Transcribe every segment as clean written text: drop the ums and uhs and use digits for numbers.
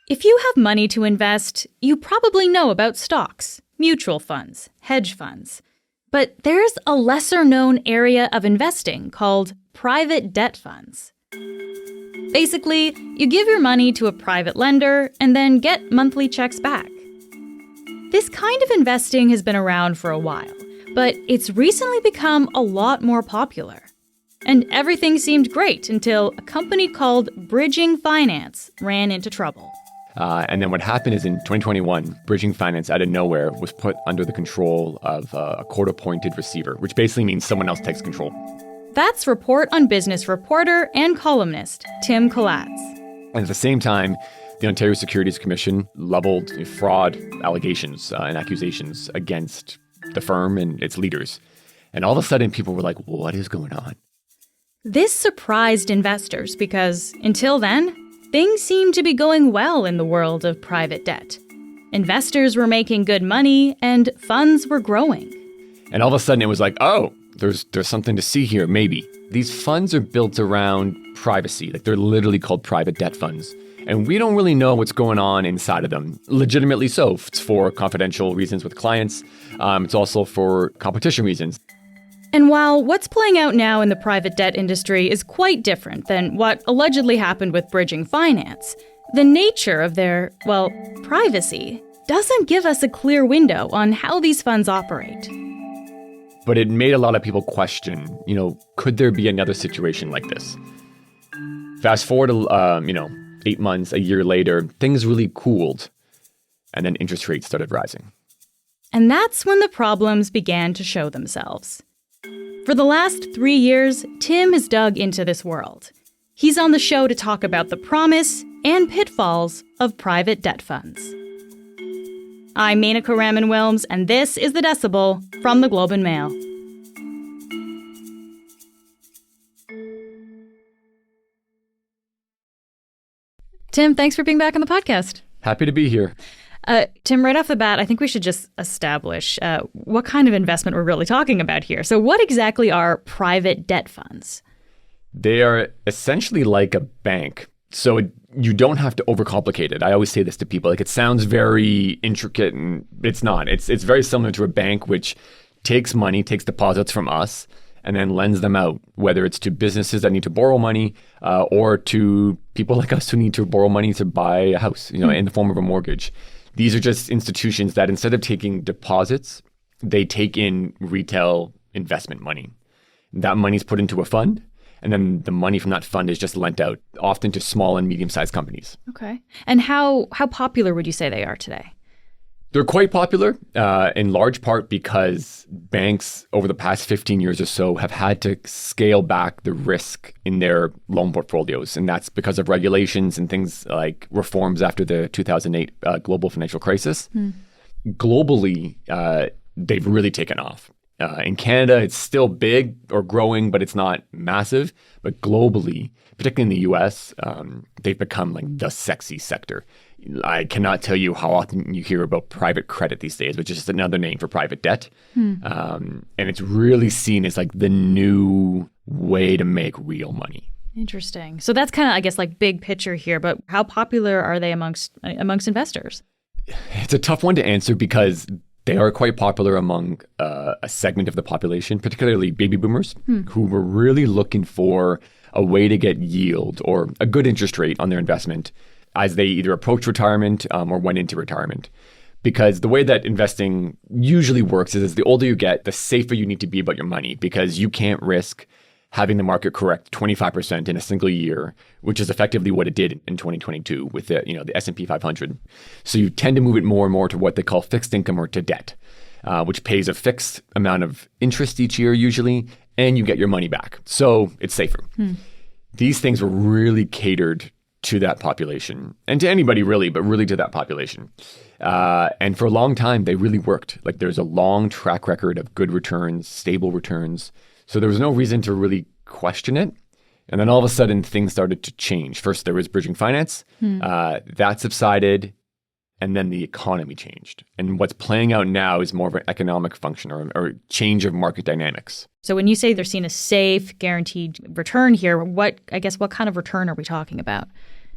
If you have money to invest, you probably know about stocks, mutual funds, hedge funds. But there's a lesser-known area of investing called private debt funds. Basically, you give your money to a private lender and then get monthly checks back. This kind of investing has been around for a while, but it's recently become a lot more popular. And everything seemed great until a company called Bridging Finance ran into trouble. And then what happened is in 2021, Bridging Finance out of nowhere was put under the control of a court-appointed receiver, which basically means someone else takes control. That's Report on Business reporter and columnist Tim Kiladze. And at the same time, the Ontario Securities Commission leveled fraud allegations and accusations against the firm and its leaders. And all of a sudden, people were like, what is going on? This surprised investors because, until then, things seemed to be going well in the world of private debt. Investors were making good money, and funds were growing. And all of a sudden, it was like, oh, there's something to see here, maybe. These funds are built around privacy. Like, they're literally called private debt funds. And we don't really know what's going on inside of them. Legitimately so. It's for confidential reasons with clients. It's also for competition reasons. And while what's playing out now in the private debt industry is quite different than what allegedly happened with Bridging Finance, the nature of their, privacy doesn't give us a clear window on how these funds operate. But it made a lot of people question, could there be another situation like this? Fast forward to, 8 months, a year later, things really cooled. And then interest rates started rising. And that's when the problems began to show themselves. For the last 3 years, Tim has dug into this world. He's on the show to talk about the promise and pitfalls of private debt funds. I'm Menaka Raman-Wilms, and this is The Decibel from the Globe and Mail. Tim, thanks for being back on the podcast. Happy to be here. Tim, right off the bat, I think we should just establish what kind of investment we're really talking about here. So what exactly are private debt funds? They are essentially like a bank. So you don't have to overcomplicate it. I always say this to people. It sounds very intricate, and it's not. It's very similar to a bank, which takes money, takes deposits from us, and then lends them out, whether it's to businesses that need to borrow money or to people like us who need to borrow money to buy a house, in the form of a mortgage. These are just institutions that instead of taking deposits, they take in retail investment money. That money is put into a fund, and then the money from that fund is just lent out, often to small and medium-sized companies. Okay. And how popular would you say they are today? They're quite popular, in large part because banks over the past 15 years or so have had to scale back the risk in their loan portfolios. And that's because of regulations and things like reforms after the 2008 global financial crisis. Globally, they've really taken off. In Canada, it's still big or growing, but it's not massive. But globally, particularly in the US, they've become like the sexy sector. I cannot tell you how often you hear about private credit these days, which is just another name for private debt. And it's really seen as like the new way to make real money. Interesting. So that's kind of, I guess, like big picture here, but how popular are they amongst investors? It's a tough one to answer because they are quite popular among a segment of the population, particularly baby boomers, who were really looking for a way to get yield or a good interest rate on their investment as they either approached retirement or went into retirement. Because the way that investing usually works is the older you get, the safer you need to be about your money, because you can't risk having the market correct 25% in a single year, which is effectively what it did in 2022 with the S&P 500. So you tend to move it more and more to what they call fixed income or to debt, which pays a fixed amount of interest each year usually, and you get your money back. So it's safer. These things were really catered to that population, and to anybody really, but really to that population. And for a long time, they really worked. Like there's a long track record of good returns, stable returns. So there was no reason to really question it. And then all of a sudden, things started to change. First, there was Bridging Finance. That subsided, and then the economy changed. And what's playing out now is more of an economic function or change of market dynamics. So when you say they're seeing a safe, guaranteed return here, what kind of return are we talking about?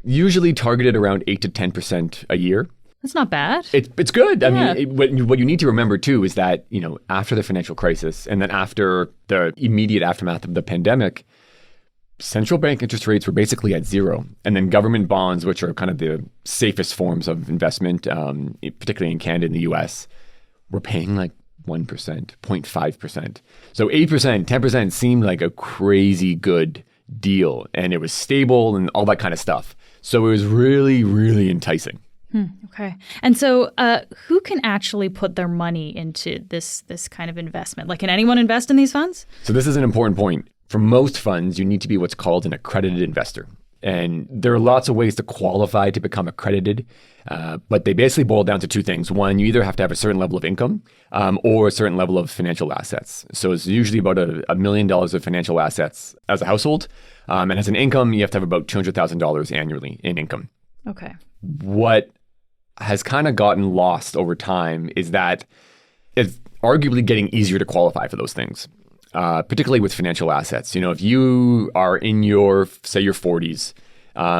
Usually targeted around 8 to 10% a year. That's not bad. It's good. Yeah. I mean, what you need to remember too is that, after the financial crisis and then after the immediate aftermath of the pandemic, central bank interest rates were basically at zero. And then government bonds, which are kind of the safest forms of investment, particularly in Canada and the US, were paying like 1%, 0.5%. So 8%, 10% seemed like a crazy good deal. And it was stable and all that kind of stuff. So it was really, really enticing. Okay. And so who can actually put their money into this kind of investment? Like, can anyone invest in these funds? So this is an important point. For most funds, you need to be what's called an accredited investor. And there are lots of ways to qualify to become accredited, but they basically boil down to two things. One, you either have to have a certain level of income or a certain level of financial assets. So it's usually about $1 million of financial assets as a household. And as an income, you have to have about $200,000 annually in income. Okay. What has kind of gotten lost over time is that it's arguably getting easier to qualify for those things. Particularly with financial assets. If you are in your 40s,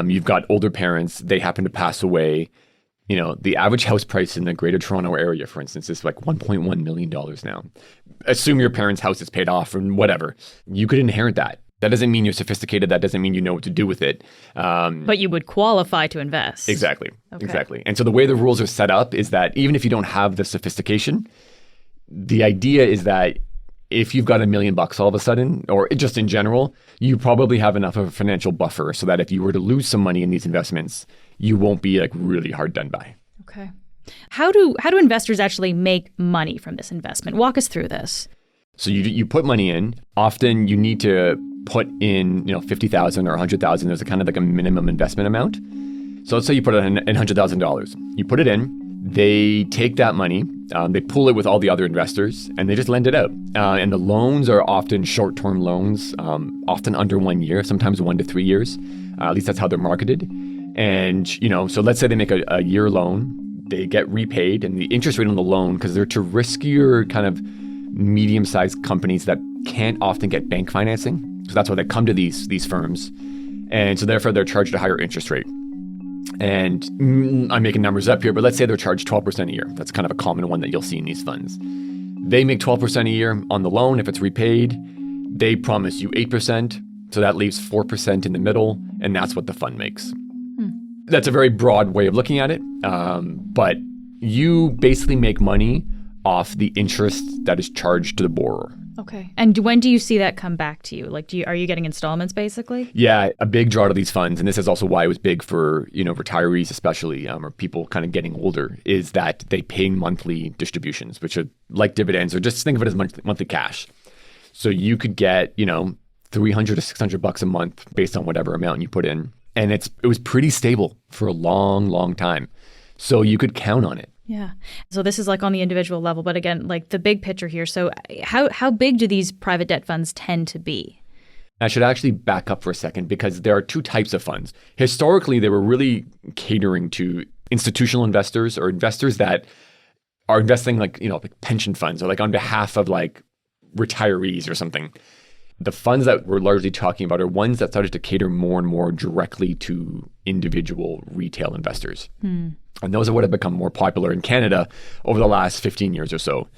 you've got older parents, they happen to pass away. The average house price in the Greater Toronto area, for instance, is like $1.1 million now. Assume your parents' house is paid off or whatever. You could inherit that. That doesn't mean you're sophisticated. That doesn't mean you know what to do with it. But you would qualify to invest. Exactly. Okay. Exactly. And so the way the rules are set up is that even if you don't have the sophistication, the idea is that if you've got $1 million all of a sudden, or just in general, you probably have enough of a financial buffer so that if you were to lose some money in these investments, you won't be like really hard done by. Okay. How do investors actually make money from this investment? Walk us through this. So you put money in. Often you need to put in $50,000 or $100,000. There's a kind of like a minimum investment amount. So let's say you put in $100,000. You put it in. They take that money, they pool it with all the other investors, and they just lend it out. And the loans are often short-term loans, often under 1 year, sometimes 1 to 3 years. At least that's how they're marketed. And, so let's say they make a year loan, they get repaid, and the interest rate on the loan, because they're to riskier kind of medium-sized companies that can't often get bank financing. So that's why they come to these firms. And so therefore they're charged a higher interest rate. And I'm making numbers up here, but let's say they're charged 12% a year. That's kind of a common one that you'll see in these funds. They make 12% a year on the loan. If it's repaid, they promise you 8%. So that leaves 4% in the middle, and that's what the fund makes. That's a very broad way of looking at it. But you basically make money off the interest that is charged to the borrower. Okay. And when do you see that come back to you? Like, are you getting installments basically? Yeah, a big draw to these funds, and this is also why it was big for retirees, especially or people kind of getting older, is that they pay monthly distributions, which are like dividends, or just think of it as monthly cash. So you could get $300 to $600 a month based on whatever amount you put in, and it was pretty stable for a long, long time. So you could count on it. Yeah. So this is like on the individual level, but again, like the big picture here. So how big do these private debt funds tend to be? I should actually back up for a second because there are two types of funds. Historically, they were really catering to institutional investors or investors that are investing like pension funds or like on behalf of like retirees or something. The funds that we're largely talking about are ones that started to cater more and more directly to individual retail investors. And those are what have become more popular in Canada over the last 15 years or so.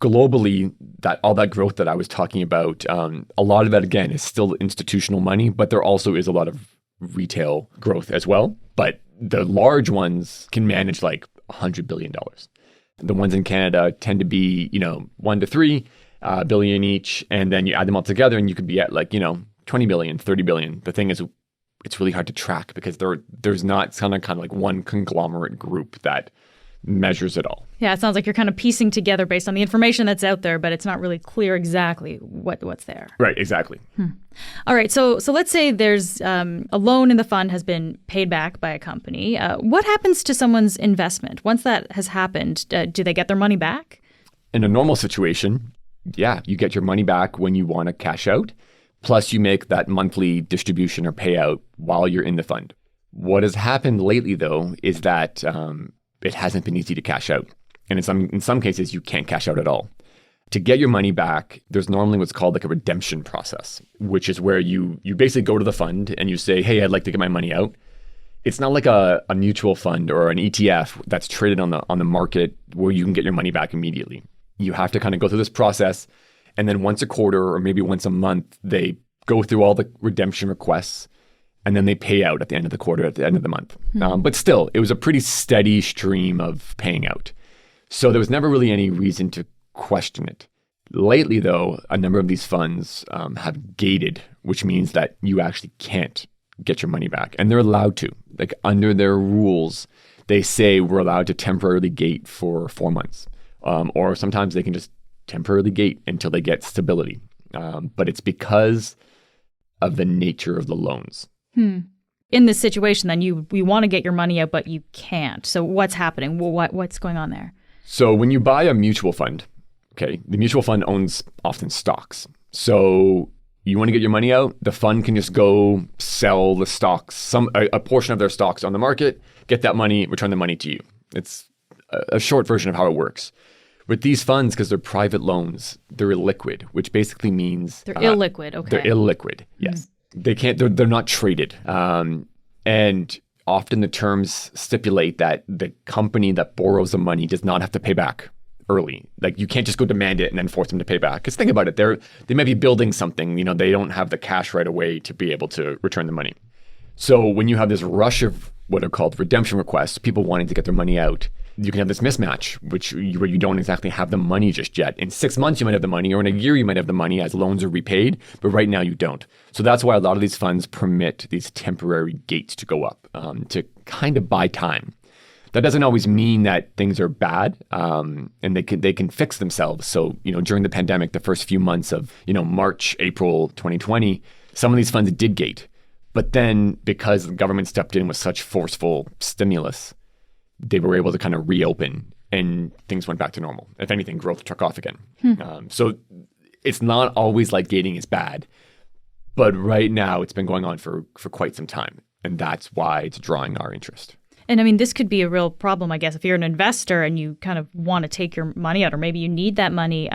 Globally, all that growth that I was talking about, a lot of that, again, is still institutional money, but there also is a lot of retail growth as well. But the large ones can manage like $100 billion. The ones in Canada tend to be, 1 to 3 billion each, and then you add them all together and you could be at like 20 billion, 30 billion. The thing is, it's really hard to track because there's not kind of like one conglomerate group that measures it all. Yeah, it sounds like you're kind of piecing together based on the information that's out there, but it's not really clear exactly what's there. Right, exactly. All right, so let's say there's a loan in the fund has been paid back by a company. What happens to someone's investment once that has happened? Do they get their money back? In a normal situation, yeah, you get your money back when you want to cash out, plus you make that monthly distribution or payout while you're in the fund. What has happened lately, though, is that it hasn't been easy to cash out. And in some cases, you can't cash out at all. To get your money back, there's normally what's called like a redemption process, which is where you basically go to the fund and you say, hey, I'd like to get my money out. It's not like a mutual fund or an ETF that's traded on the market where you can get your money back immediately. You have to kind of go through this process, and then once a quarter or maybe once a month, they go through all the redemption requests, and then they pay out at the end of the quarter, at the end of the month. But still, it was a pretty steady stream of paying out. So there was never really any reason to question it. Lately, though, a number of these funds have gated, which means that you actually can't get your money back. And they're allowed to. Like under their rules, they say we're allowed to temporarily gate for 4 months. Or sometimes they can just temporarily gate until they get stability. But it's because of the nature of the loans. In this situation, then you want to get your money out, but you can't. So what's happening? What's going on there? So when you buy a mutual fund, okay, the mutual fund owns often stocks. So you want to get your money out, the fund can just go sell the stocks, a portion of their stocks on the market, get that money, return the money to you. It's a short version of how it works. With these funds, because they're private loans, they're illiquid, which basically means they're illiquid. Okay, they're illiquid. Yes, they can't. They're not traded, and often the terms stipulate that the company that borrows the money does not have to pay back early. Like you can't just go demand it and then force them to pay back. Because think about it, they might be building something. You know, they don't have the cash right away to be able to return the money. So when you have this rush of what are called redemption requests, people wanting to get their money out, you can have this mismatch, where you don't exactly have the money just yet. In 6 months, you might have the money, or in a year, you might have the money as loans are repaid, but right now you don't. So that's why a lot of these funds permit these temporary gates to go up to kind of buy time. That doesn't always mean that things are bad, and they can fix themselves. So, during the pandemic, the first few months of, March, April 2020, some of these funds did gate. But then because the government stepped in with such forceful stimulus, they were able to kind of reopen and things went back to normal. If anything, growth took off again. So it's not always like gating is bad, but right now it's been going on for quite some time. And that's why it's drawing our interest. And I mean, this could be a real problem, I guess, if you're an investor and you kind of want to take your money out, or maybe you need that money.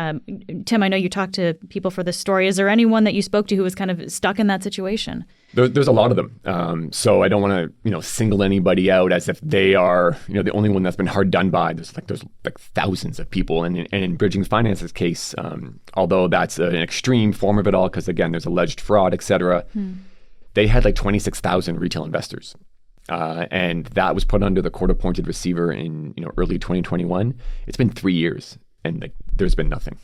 Tim, I know you talked to people for this story. Is there anyone that you spoke to who was kind of stuck in that situation? There's a lot of them. So I don't want to, single anybody out as if they are, the only one that's been hard done by. There's thousands of people. And in Bridging Finance's case, although that's an extreme form of it all, because again, there's alleged fraud, et cetera, they had 26,000 retail investors. And that was put under the court-appointed receiver in early 2021. It's been 3 years, and there's been nothing.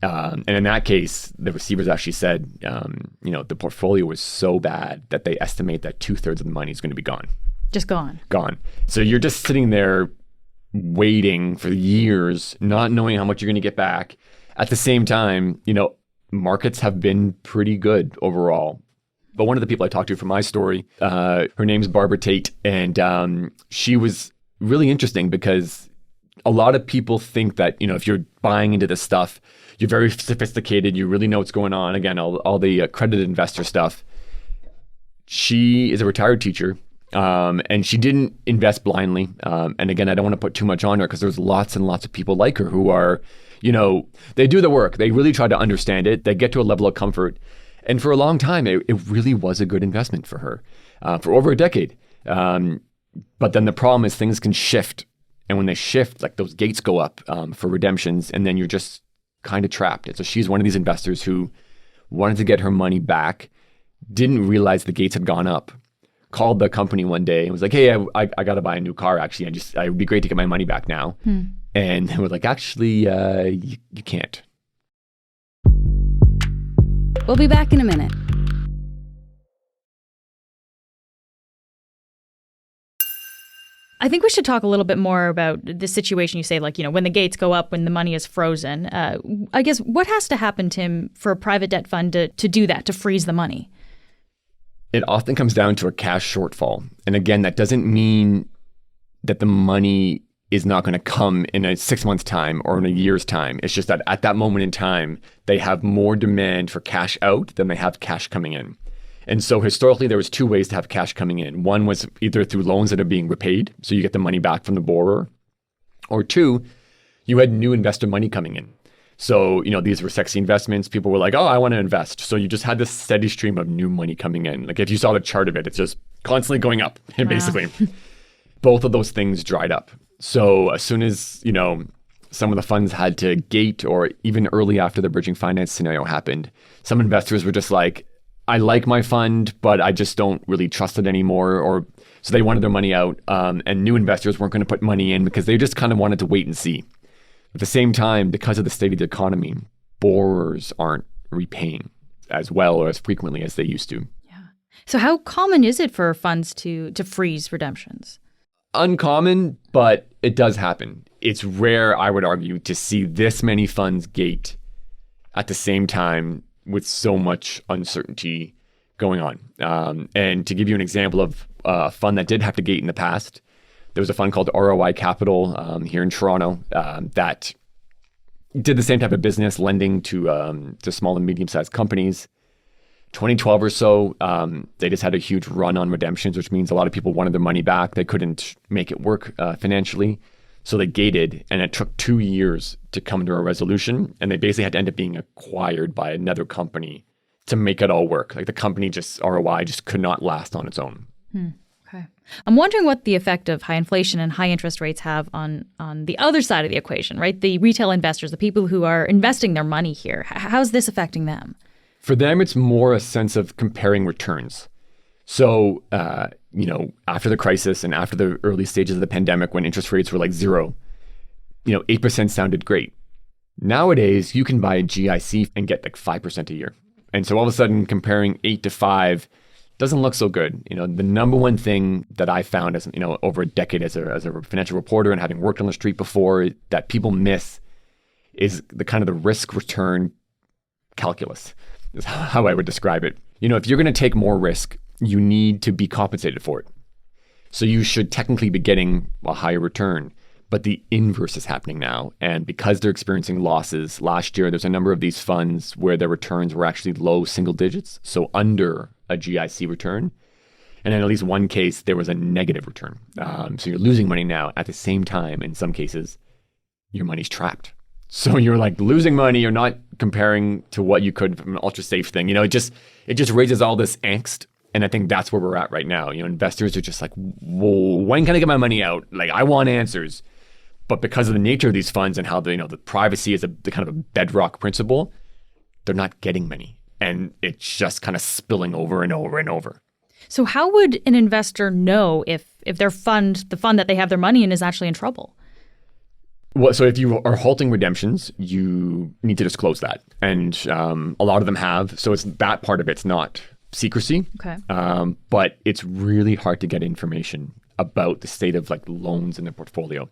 And in that case, the receivers actually said, the portfolio was so bad that they estimate that 2/3 of the money is going to be gone. Just gone. Gone. So you're just sitting there waiting for years, not knowing how much you're going to get back. At the same time, markets have been pretty good overall. But one of the people I talked to from my story, her name's Barbara Tate, and she was really interesting because a lot of people think that, if you're buying into this stuff, you're very sophisticated, you really know what's going on. Again, all the accredited investor stuff. She is a retired teacher, and she didn't invest blindly. And again, I don't want to put too much on her because there's lots and lots of people like her who are, they do the work. They really try to understand it. They get to a level of comfort. And for a long time, it really was a good investment for her, for over a decade. But then the problem is things can shift. And when they shift, those gates go up for redemptions, and then you're just kind of trapped. And so she's one of these investors who wanted to get her money back, didn't realize the gates had gone up, called the company one day and was like, hey, I got to buy a new car, actually. It would be great to get my money back now. And they were like, actually, you can't. We'll be back in a minute. I think we should talk a little bit more about the situation you say, when the gates go up, when the money is frozen. I guess what has to happen, Tim, for a private debt fund to do that, to freeze the money? It often comes down to a cash shortfall. And again, that doesn't mean that the money is not going to come in a 6 months time or in a year's time. It's just that at that moment in time, they have more demand for cash out than they have cash coming in. And so historically, there was two ways to have cash coming in. One was either through loans that are being repaid, so you get the money back from the borrower, or two, you had new investor money coming in. So, these were sexy investments. People were like, oh, I want to invest. So you just had this steady stream of new money coming in. Like if you saw the chart of it, it's just constantly going up, basically. Both of those things dried up. So as soon as, some of the funds had to gate, or even early after the bridging finance scenario happened, some investors were just like, I like my fund, but I just don't really trust it anymore. Or so they wanted their money out, and new investors weren't going to put money in because they just kind of wanted to wait and see. At the same time, because of the state of the economy, borrowers aren't repaying as well or as frequently as they used to. Yeah. So how common is it for funds to freeze redemptions? Uncommon, but it does happen. It's rare, I would argue, to see this many funds gate at the same time with so much uncertainty going on. And to give you an example of a fund that did have to gate in the past, there was a fund called ROI Capital here in Toronto that did the same type of business, lending to small and medium-sized companies. 2012 or so, they just had a huge run on redemptions, which means a lot of people wanted their money back. They couldn't make it work financially. So they gated, and it took 2 years to come to a resolution. And they basically had to end up being acquired by another company to make it all work. Like the company ROI just could not last on its own. Okay. I'm wondering what the effect of high inflation and high interest rates have on the other side of the equation, right? The retail investors, the people who are investing their money here. How's this affecting them? For them, it's more a sense of comparing returns. So, after the crisis and after the early stages of the pandemic, when interest rates were like 0, 8% sounded great. Nowadays, you can buy a GIC and get like 5% a year. And so all of a sudden, comparing 8 to 5 doesn't look so good. The number one thing that I found as, over a decade as a financial reporter and having worked on the street before that people miss is the kind of the risk return calculus is how I would describe it. If you're going to take more risk, you need to be compensated for it. So you should technically be getting a higher return, but the inverse is happening now. And because they're experiencing losses, last year, there's a number of these funds where their returns were actually low single digits, so under a GIC return. And in at least one case, there was a negative return. So you're losing money now. At the same time, in some cases, your money's trapped. So you're like losing money. You're not comparing to what you could from an ultra safe thing. It just raises all this angst. And I think that's where we're at right now. Investors are just like, whoa, when can I get my money out? Like, I want answers. But because of the nature of these funds and how the privacy is the kind of a bedrock principle, they're not getting many. And it's just kind of spilling over and over and over. So how would an investor know if their fund, the fund that they have their money in, is actually in trouble? Well, so if you are halting redemptions, you need to disclose that. And a lot of them have. So it's that part of it's not secrecy. Okay. But it's really hard to get information about the state of like loans in the portfolio.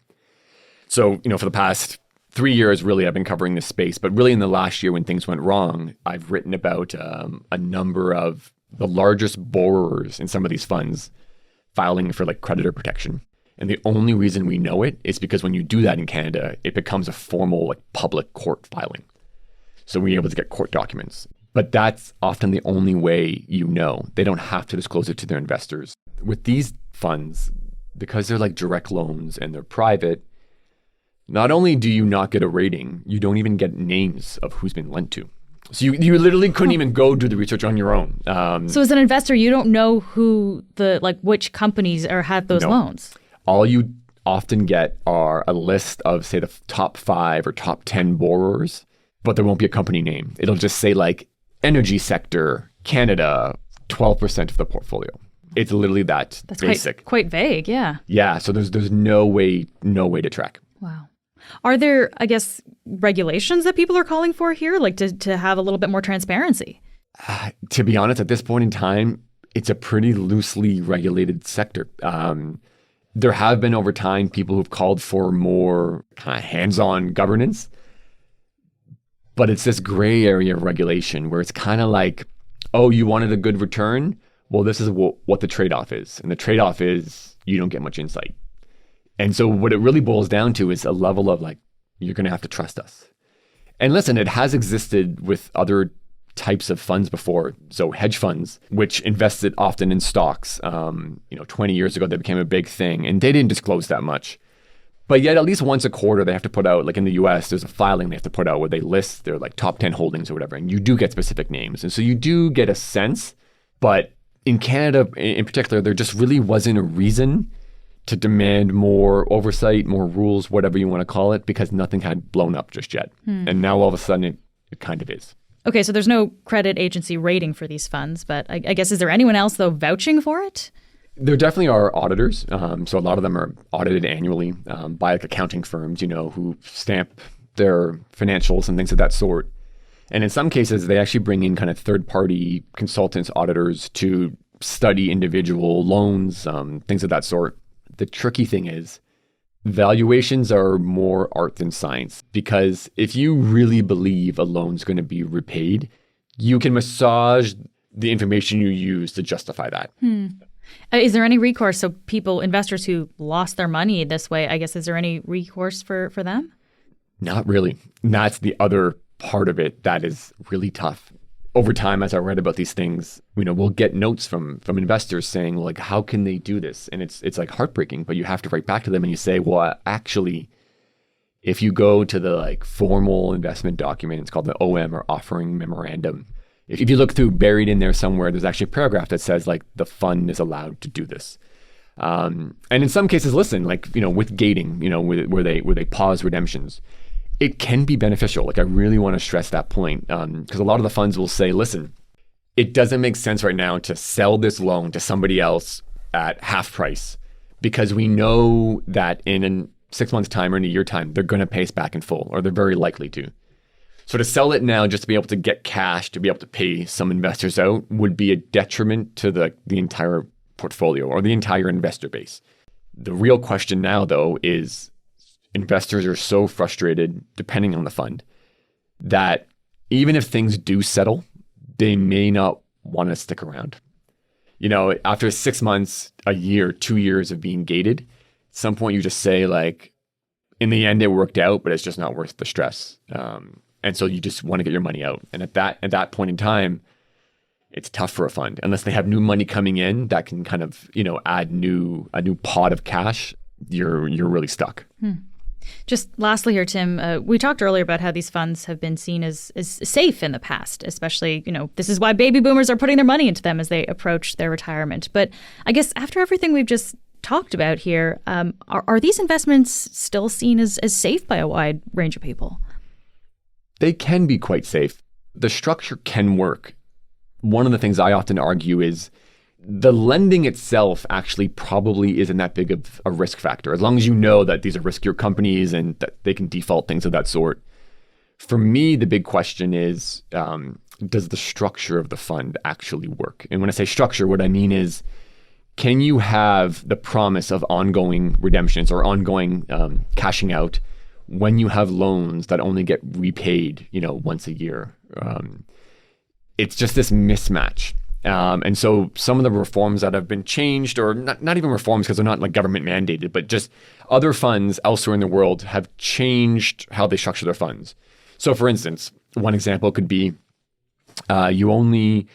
So, for the past 3 years, really, I've been covering this space. But really in the last year when things went wrong, I've written about a number of the largest borrowers in some of these funds filing for like creditor protection. And the only reason we know it is because when you do that in Canada, it becomes a formal like public court filing. So we're able to get court documents. But that's often the only way you know. They don't have to disclose it to their investors. With these funds, because they're like direct loans and they're private, not only do you not get a rating, you don't even get names of who's been lent to. So you literally couldn't even go do the research on your own. So as an investor, you don't know who which companies have those loans. All you often get are a list of, say, the top 5 or top 10 borrowers, but there won't be a company name. It'll just say like energy sector, Canada, 12% of the portfolio. It's literally that's basic. Quite vague, yeah. Yeah, so there's no way to track. Wow. Are there, I guess, regulations that people are calling for here, like to have a little bit more transparency? To be honest, at this point in time, it's a pretty loosely regulated sector. There have been over time people who've called for more kind of hands-on governance, but it's this gray area of regulation where it's kind of like, oh, you wanted a good return? Well, this is what the trade-off is. And the trade-off is you don't get much insight. And so what it really boils down to is a level of like, you're going to have to trust us. And listen, it has existed with other types of funds before. So hedge funds, which invested often in stocks, 20 years ago, they became a big thing and they didn't disclose that much. But yet at least once a quarter, they have to put out, like in the US, there's a filing they have to put out where they list their like top 10 holdings or whatever. And you do get specific names. And so you do get a sense. But in Canada in particular, there just really wasn't a reason to demand more oversight, more rules, whatever you want to call it, because nothing had blown up just yet. And now all of a sudden it kind of is. Okay, so there's no credit agency rating for these funds, but I guess, is there anyone else, though, vouching for it? There definitely are auditors. So a lot of them are audited annually by like accounting firms, who stamp their financials and things of that sort. And in some cases, they actually bring in kind of third-party consultants, auditors to study individual loans, things of that sort. The tricky thing is valuations are more art than science, because if you really believe a loan's going to be repaid, you can massage the information you use to justify that. Is there any recourse? So investors who lost their money this way, I guess, is there any recourse for them? Not really. And that's the other part of it that is really tough. Over time, as I read about these things, we'll get notes from investors saying, well, like, how can they do this? And it's like heartbreaking, but you have to write back to them and you say, well, actually, if you go to the like formal investment document, it's called the OM or offering memorandum. If you look through, buried in there somewhere, there's actually a paragraph that says like the fund is allowed to do this. And in some cases, listen, like, with gating, where they pause redemptions, it can be beneficial. Like, I really want to stress that point, because a lot of the funds will say, listen, it doesn't make sense right now to sell this loan to somebody else at half price, because we know that in 6 months' time or in a year time, they're going to pay us back in full, or they're very likely to. So to sell it now just to be able to get cash, to be able to pay some investors out, would be a detriment to the entire portfolio or the entire investor base. The real question now, though, is investors are so frustrated, depending on the fund, that even if things do settle, they may not want to stick around. After 6 months, a year, 2 years of being gated, at some point you just say, like, in the end, it worked out, but it's just not worth the stress. And so you just want to get your money out. And at that point in time, it's tough for a fund unless they have new money coming in that can kind of, add a new pot of cash. You're really stuck. Just lastly here, Tim, we talked earlier about how these funds have been seen as safe in the past, especially, this is why baby boomers are putting their money into them as they approach their retirement. But I guess after everything we've just talked about here, are these investments still seen as safe by a wide range of people? They can be quite safe. The structure can work. One of the things I often argue is the lending itself actually probably isn't that big of a risk factor, as long as you know that these are riskier companies and that they can default, things of that sort. For me, the big question is, does the structure of the fund actually work? And when I say structure, what I mean is, can you have the promise of ongoing redemptions or ongoing cashing out when you have loans that only get repaid, once a year? It's just this mismatch. And so some of the reforms that have been changed, or not even reforms because they're not like government mandated, but just other funds elsewhere in the world have changed how they structure their funds. So for instance, one example could be you only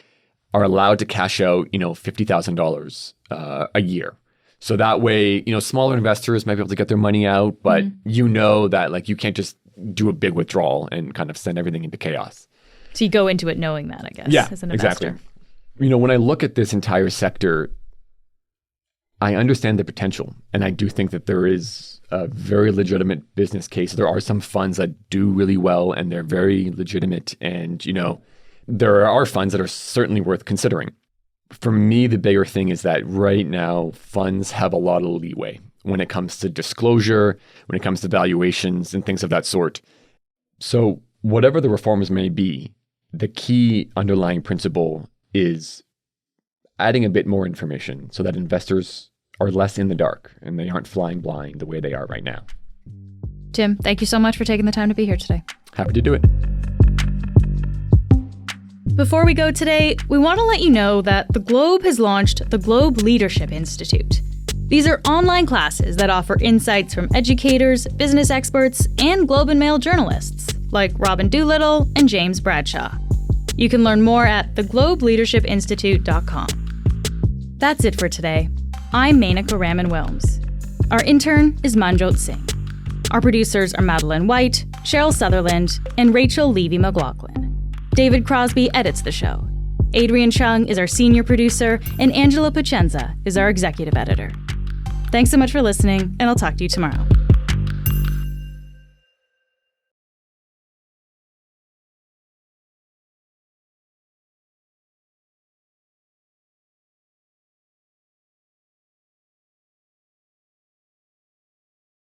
are allowed to cash out, $50,000 a year. So that way, smaller investors might be able to get their money out, but that like you can't just do a big withdrawal and kind of send everything into chaos. So you go into it knowing that, I guess, as an investor. Exactly. When I look at this entire sector, I understand the potential. And I do think that there is a very legitimate business case. There are some funds that do really well and they're very legitimate. And, there are funds that are certainly worth considering. For me, the bigger thing is that right now, funds have a lot of leeway when it comes to disclosure, when it comes to valuations and things of that sort. So whatever the reforms may be, the key underlying principle is adding a bit more information so that investors are less in the dark and they aren't flying blind the way they are right now. Tim, thank you so much for taking the time to be here today. Happy to do it. Before we go today, we want to let you know that the Globe has launched the Globe Leadership Institute. These are online classes that offer insights from educators, business experts, and Globe and Mail journalists like Robin Doolittle and James Bradshaw. You can learn more at theglobeleadershipinstitute.com. That's it for today. I'm Menaka Raman-Wilms. Our intern is Manjot Singh. Our producers are Madeline White, Cheryl Sutherland, and Rachel Levy-McLaughlin. David Crosby edits the show. Adrian Chung is our senior producer, and Angela Pacenza is our executive editor. Thanks so much for listening, and I'll talk to you tomorrow.